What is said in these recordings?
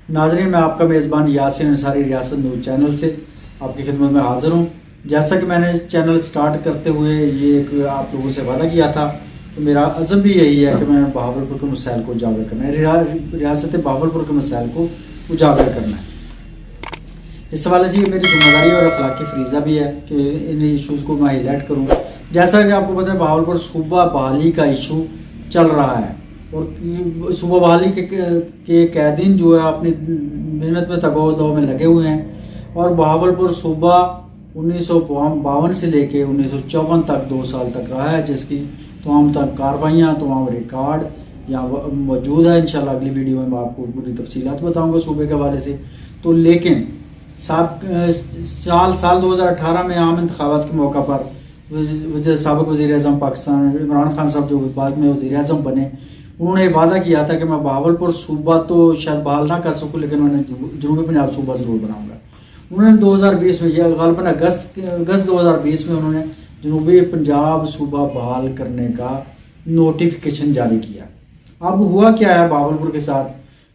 नाज़रीन, मैं आपका मेज़बान यासिन अंसारी रियासत न्यूज़ चैनल से आपकी खिदमत में हाज़िर हूँ। जैसा कि मैंने चैनल स्टार्ट करते हुए ये एक आप लोगों से वादा किया था कि मेरा अज़म भी यही है कि मैं बहावलपुर के मसाइल को उजागर करना है, रियासत बहावलपुर के मसाइल को उजागर करना है। इस हवाले से ये मेरी जिम्मेदारी और अखलाकी फरीज़ा भी है कि इन इशूज़ को मैं हाईलाइट करूँ। जैसा कि आपको पता है, बहावलपुर सूबा बहाली का इशू चल रहा है और सूबा बहाली के कैदीन जो है अपनी मेहनत में तगो-दो में लगे हुए हैं और बहावलपुर सूबा 1952 से लेके 1954 तक 2 साल तक रहा है, जिसकी तमाम कार्रवाइयाँ, तमाम रिकॉर्ड यहाँ मौजूद है। इंशाल्लाह अगली वीडियो में मैं आपको पूरी तफसीलात बताऊँगा सूबे के हवाले से। तो लेकिन साल 2018 में आम इंतखाबात के मौका पर साबिक़ वज़ीर-ए-आज़म पाकिस्तान इमरान खान साहब जो बाद में वज़ीर-ए-आज़म बने, उन्होंने वादा किया था कि मैं बहावलपुर सूबा तो शायद बहाल ना कर सकूँ, लेकिन उन्होंने जनूबी पंजाब सूबा ज़रूर बनाऊँगा। उन्होंने 2020 में, या ग़ालिबन अगस्त 2020 में उन्होंने जनूबी पंजाब सूबा बहाल करने का नोटिफिकेशन जारी किया। अब हुआ क्या है बहावलपुर के साथ?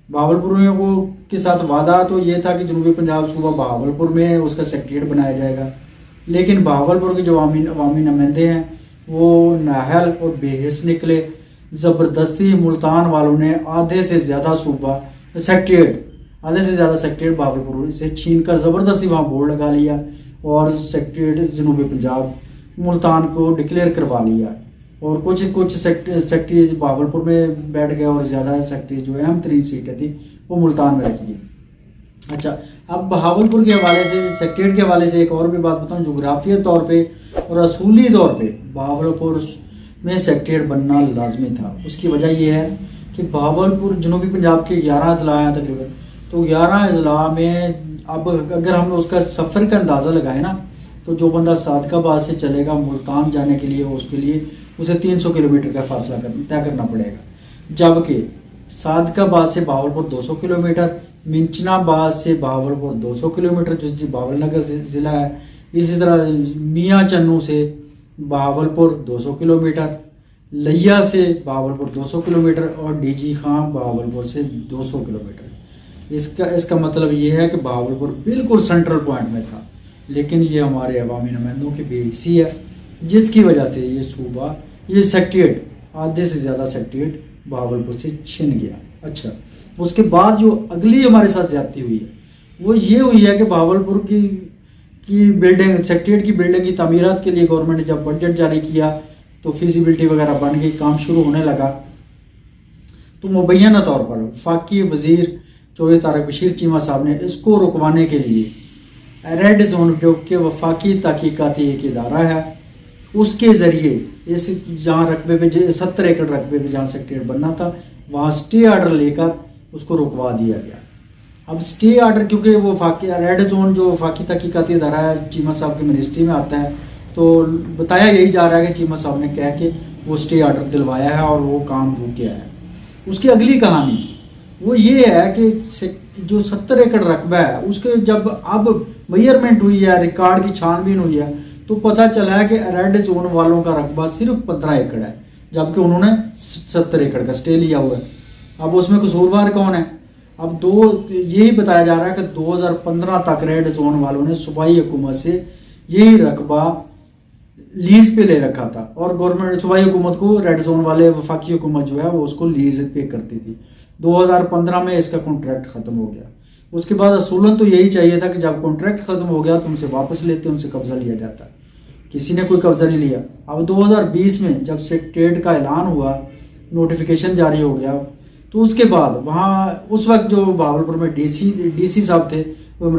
बहावलपुरियों को के साथ वादा तो ये था कि जनूबी पंजाब सूबा बहावलपुर में उसका सेक्रेटेरिएट बनाया जाएगा, लेकिन बहावलपुर के जो अवामी नुमाइंदे हैं वो नाहल और बेहिस निकले। ज़बरदस्ती मुल्तान वालों ने आधे से ज़्यादा सेक्रेटेरिएट बहावलपुर से छीन कर ज़बरदस्ती वहाँ बोर्ड लगा लिया और सेक्रेटेरिएट जनूबी पंजाब मुल्तान को डिक्लेयर करवा लिया और कुछ सेक्रेटरीज बहावलपुर में बैठ गए और ज़्यादा सेक्रेटरी जो अहम तरीन सीटें थी वो मुल्तान में रखी गई। अच्छा, अब बहावलपुर के हवाले से, सेक्रेटेरिएट के हवाले से एक और भी बात बताऊँ। जोग्राफिया तौर पे और असूली तौर पे बहावलपुर में सेक्रेटेरिएट बनना लाजमी था। उसकी वजह यह है कि बहावलपुर जनूबी पंजाब के 11 अजला हैं तकरीबन, तो 11 अजला में अब अगर हम उसका सफ़र का अंदाज़ा लगाएं ना, तो जो बंदा सादकाबाद से चलेगा मुल्तान जाने के लिए, उसके लिए उसे 300 किलोमीटर का फासला तय करना पड़ेगा, जबकि सादकाबाद से बहावलपुर 200 किलोमीटर, मिंचनाबाद से बहावलपुर 200 किलोमीटर जो बावलनगर ज़िला है, इसी तरह मियाँ चन्नू से बहावलपुर 200 किलोमीटर, लिया से बहावलपुर 200 किलोमीटर और डीजी खां बहावलपुर से 200 किलोमीटर। इसका मतलब ये है कि बहावलपुर बिल्कुल सेंट्रल पॉइंट में था, लेकिन ये हमारे अवामी नुमाइंदों की बेहिसी है, जिसकी वजह से ये सेक्रेटेरिएट आधे से ज़्यादा सेक्रेटेरिएट बहावलपुर से छिन गया। अच्छा, उसके बाद जो अगली हमारे साथ ज्यादती हुई है वो ये हुई है कि बहावलपुर की बिल्डिंग, सेक्रेटेरिएट की बिल्डिंग की तामीरात के लिए गवर्नमेंट ने जब बजट जारी किया तो फिजिबिलिटी वगैरह बन गई, काम शुरू होने लगा, तो मुबैना तौर पर वफाकी वज़ीर चौधरी तारिक बशीर चीमा साहब ने इसको रुकवाने के लिए रेड जोन, जो कि वफाकी तहकीकाती एक इदारा है, उसके ज़रिए इस जहाँ रकबे पे 70 एकड़ रकबे पे जहाँ सेक्रेटेरिएट बनना था वहाँ स्टे आर्डर लेकर उसको रुकवा दिया गया। अब स्टे आर्डर, क्योंकि वो रेड जोन जो वफाकी तहकीकाती इदारा है चीमा साहब की मिनिस्ट्री में आता है, तो बताया यही जा रहा है कि चीमा साहब ने कह के वो स्टे आर्डर दिलवाया है और वो काम रुक गया है। उसकी अगली कहानी वो ये है कि जो 70 एकड़ रकबा है उसके जब अब मेजरमेंट हुई है, रिकॉर्ड की छानबीन हुई है, तो पता चला है कि रेड जोन वालों का रकबा सिर्फ 15 एकड़ है, जबकि उन्होंने 70 एकड़ का स्टे लिया हुआ है। अब उसमें कसूरवार कौन है? अब यही बताया जा रहा है कि 2015 तक रेड जोन वालों ने सूबाई हुकूमत से यही रकबा लीज पे ले रखा था और गवर्नमेंट सूबाई हुकूमत को रेड जोन वाले वफाकी हुकूमत जो है वो उसको लीज पे करती थी। 2015 में इसका कॉन्ट्रैक्ट ख़त्म हो गया। उसके बाद असूलन तो यही चाहिए था कि जब कॉन्ट्रैक्ट ख़त्म हो गया तो उनसे वापस लेते, उनसे कब्जा लिया जाता। किसी ने कोई कब्जा नहीं लिया। अब 2020 में जब सेक्रेटेरिएट का ऐलान हुआ, नोटिफिकेशन जारी हो गया, तो उसके बाद वहाँ उस वक्त जो बहावलपुर में डीसी साहब थे वो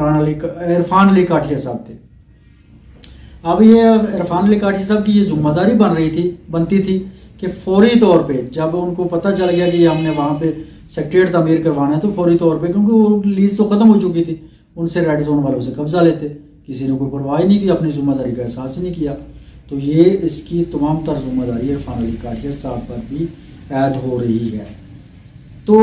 इरफान अली काठिया साहब थे। अब ये इरफान अली काठिया साहब की ये जिम्मेदारी बनती थी कि फौरी तौर पे जब उनको पता चल गया कि हमने वहाँ पे सेक्रेटेरिएट तामीर करवाना है, तो फौरी तौर पे, क्योंकि वो लीज तो ख़त्म हो चुकी थी, उनसे रेड जोन वालों से कब्जा लेते। किसी ने कोई परवाह नहीं की, अपनी जिम्मेदारी का एहसास ही नहीं किया। तो ये इसकी तमाम तर जिम्मेदारी इरफान अली काठिया साहब पर भी ऐद हो रही है। तो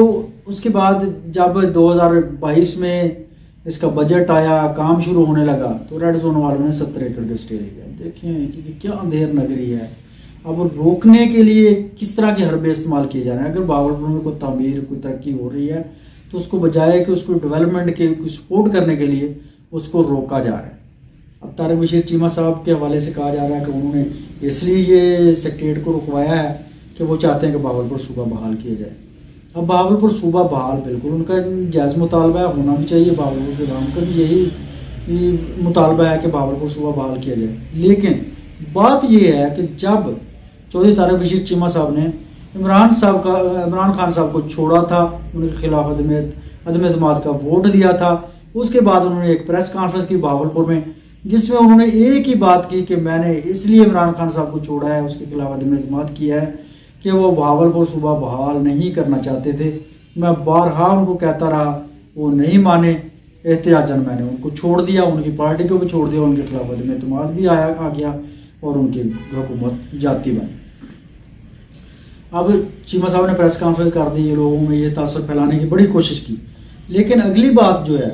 उसके बाद जब 2022 में इसका बजट आया, काम शुरू होने लगा, तो रेड जोन वालों ने 70 एकड़ के स्टे लिया। देखिए कि क्या अंधेर नगरी है। अब रोकने के लिए किस तरह के हरबे इस्तेमाल किए जा रहे हैं। अगर बहावलपुर में कोई तामीर, कोई तरक्की हो रही है تو اس کو بجائے کہ اس کو ڈیولپمنٹ کے سپورٹ کرنے کے لیے اس کو روکا جا رہا ہے. اب طارق بشیر چیمہ صاحب کے حوالے سے کہا جا رہا ہے کہ انہوں نے اس لیے یہ سیکریٹریٹ کو رکوایا ہے کہ وہ چاہتے ہیں کہ بہاولپور صوبہ بحال کیا جائے. اب بہاولپور صوبہ بحال بالکل ان کا جائز مطالبہ ہے، ہونا بھی چاہیے. بہاولپور کے عوام کا بھی یہی مطالبہ ہے کہ بہاولپور صوبہ بحال کیا جائے. لیکن بات یہ ہے کہ جب چودھری طارق بشیر چیمہ صاحب نے عمران خان صاحب کو چھوڑا تھا، ان کے خلاف عدم اعتماد کا ووٹ دیا تھا، اس کے بعد انہوں نے ایک پریس کانفرنس کی بہاولپور میں، جس میں انہوں نے ایک ہی بات کی کہ میں نے اس لیے عمران خان صاحب کو چھوڑا ہے، اس کے خلاف عدم اعتماد کیا ہے کہ وہ بہاولپور صوبہ بحال نہیں کرنا چاہتے تھے. میں بارہا ان کو کہتا رہا، وہ نہیں مانے. احتجاجاً میں نے ان کو چھوڑ دیا، ان کی پارٹی کو بھی چھوڑ دیا، ان کے خلاف عدم اعتماد بھی آ گیا اور ان کی حکومت جاتی بنی. اب چیمہ صاحب نے پریس کانفرنس کر دی، لوگوں میں یہ تاثر پھیلانے کی بڑی کوشش کی. لیکن اگلی بات جو ہے،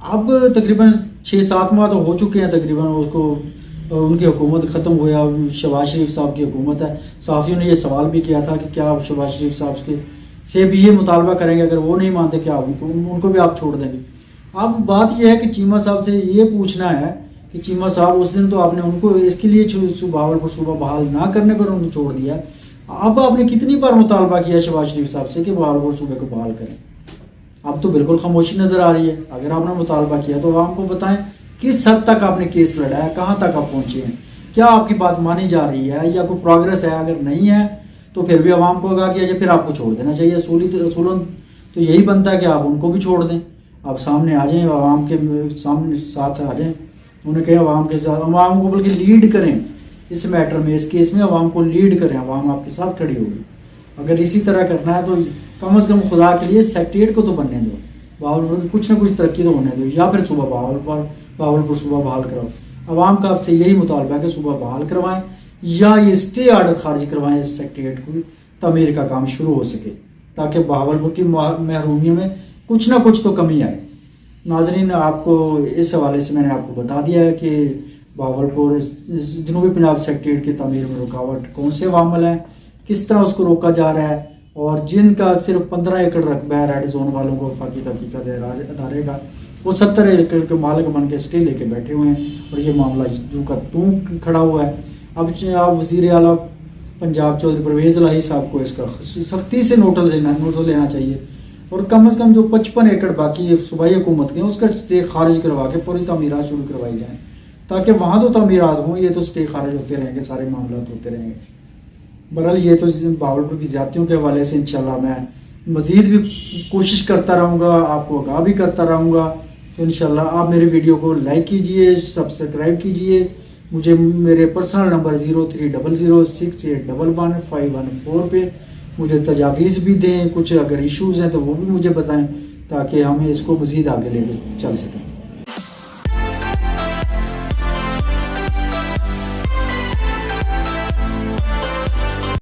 اب تقریباً 6-7 ماہ تو ہو چکے ہیں تقریباً اس کو، ان کی حکومت ختم ہوا. شہباز شریف صاحب کی حکومت ہے. صحافیوں نے یہ سوال بھی کیا تھا کہ کیا شہباز شریف صاحب سے بھی یہ مطالبہ کریں گے، اگر وہ نہیں مانتے کیا ان کو بھی آپ چھوڑ دیں گے. اب بات یہ ہے کہ چیمہ صاحب سے یہ پوچھنا ہے کہ چیمہ صاحب اس دن تو آپ نے ان کو اس کے لیے بہاولپور صوبہ بحال نہ کرنے پر ان کو چھوڑ دیا، اب آپ نے کتنی بار مطالبہ کیا شہباز شریف صاحب سے کہ بہاولپور صوبے کو بحال کریں؟ اب تو بالکل خاموشی نظر آ رہی ہے. اگر آپ نے مطالبہ کیا تو عوام کو بتائیں کس حد تک آپ نے کیس لڑا ہے، کہاں تک آپ پہنچے ہیں، کیا آپ کی بات مانی جا رہی ہے یا کوئی پروگریس ہے. اگر نہیں ہے تو پھر بھی عوام کو آگاہ کیا جائے، پھر آپ کو چھوڑ دینا چاہیے. اصولاً تو یہی بنتا ہے کہ آپ ان کو بھی چھوڑ دیں، آپ سامنے آ جائیں، عوام کے سامنے ساتھ آ جائیں. انہیں کہیں عوام کے ساتھ، عوام کو بلکہ لیڈ کریں اس میٹر میں، اس کیس میں عوام کو لیڈ کریں، عوام آپ کے ساتھ کھڑی ہوگی. اگر اسی طرح کرنا ہے تو کم از کم خدا کے لیے سیکریٹریٹ کو تو بننے دو، بہاولپور کی کچھ نہ کچھ ترقی تو ہونے دو، یا پھر صوبہ بہاولپور صوبہ بحال کراؤ. عوام کا آپ سے یہی مطالبہ ہے کہ صوبہ بحال کروائیں یا یہ اسٹے آرڈر خارج کروائیں، اس سیکریٹریٹ کو تعمیر کا کام شروع ہو سکے تاکہ بہاولپور کی محرومیوں میں کچھ نہ کچھ تو کمی آئے. ناظرین، آپ کو اس حوالے سے میں نے آپ کو بتا دیا ہے کہ بہاولپور جنوبی پنجاب سیکریٹریٹ کی تعمیر میں رکاوٹ کون سے عوامل ہیں، کس طرح اس کو روکا جا رہا ہے، اور جن کا صرف 15 ایکڑ رقبہ ہے ریڈ زون والوں کو وفاقی تحقیقات ادارے کا، وہ 70 ایکڑ کے مالک بن کے اسٹے لے کے بیٹھے ہوئے ہیں اور یہ معاملہ جو کا توں کھڑا ہوا ہے. اب وزیر اعلیٰ پنجاب چودھری پرویز الہی صاحب کو اس کا سختی سے نوٹس لینا چاہیے اور کم از کم جو 55 ایکڑ باقی صوبائی حکومت کے ہیں اس کا اسٹے خارج کروا کے پوری تعمیرات شروع کروائی جائیں تاکہ وہاں تو تعمیرات ہوں، یہ تو اسٹے خارج ہوتے رہیں گے، سارے معاملات ہوتے رہیں گے. بہرحال یہ تو بہاولپور کی زیادتیوں کے حوالے سے انشاءاللہ میں مزید بھی کوشش کرتا رہوں گا، آپ کو آگاہ بھی کرتا رہوں گا. تو انشاءاللہ آپ میری ویڈیو کو لائک کیجئے، سبسکرائب کیجئے. مجھے میرے پرسنل نمبر 030068111514 پہ مجھے تجاویز بھی دیں، کچھ اگر ایشوز ہیں تو وہ بھی مجھے بتائیں تاکہ ہم اس کو مزید آگے لے کے چل سکیں.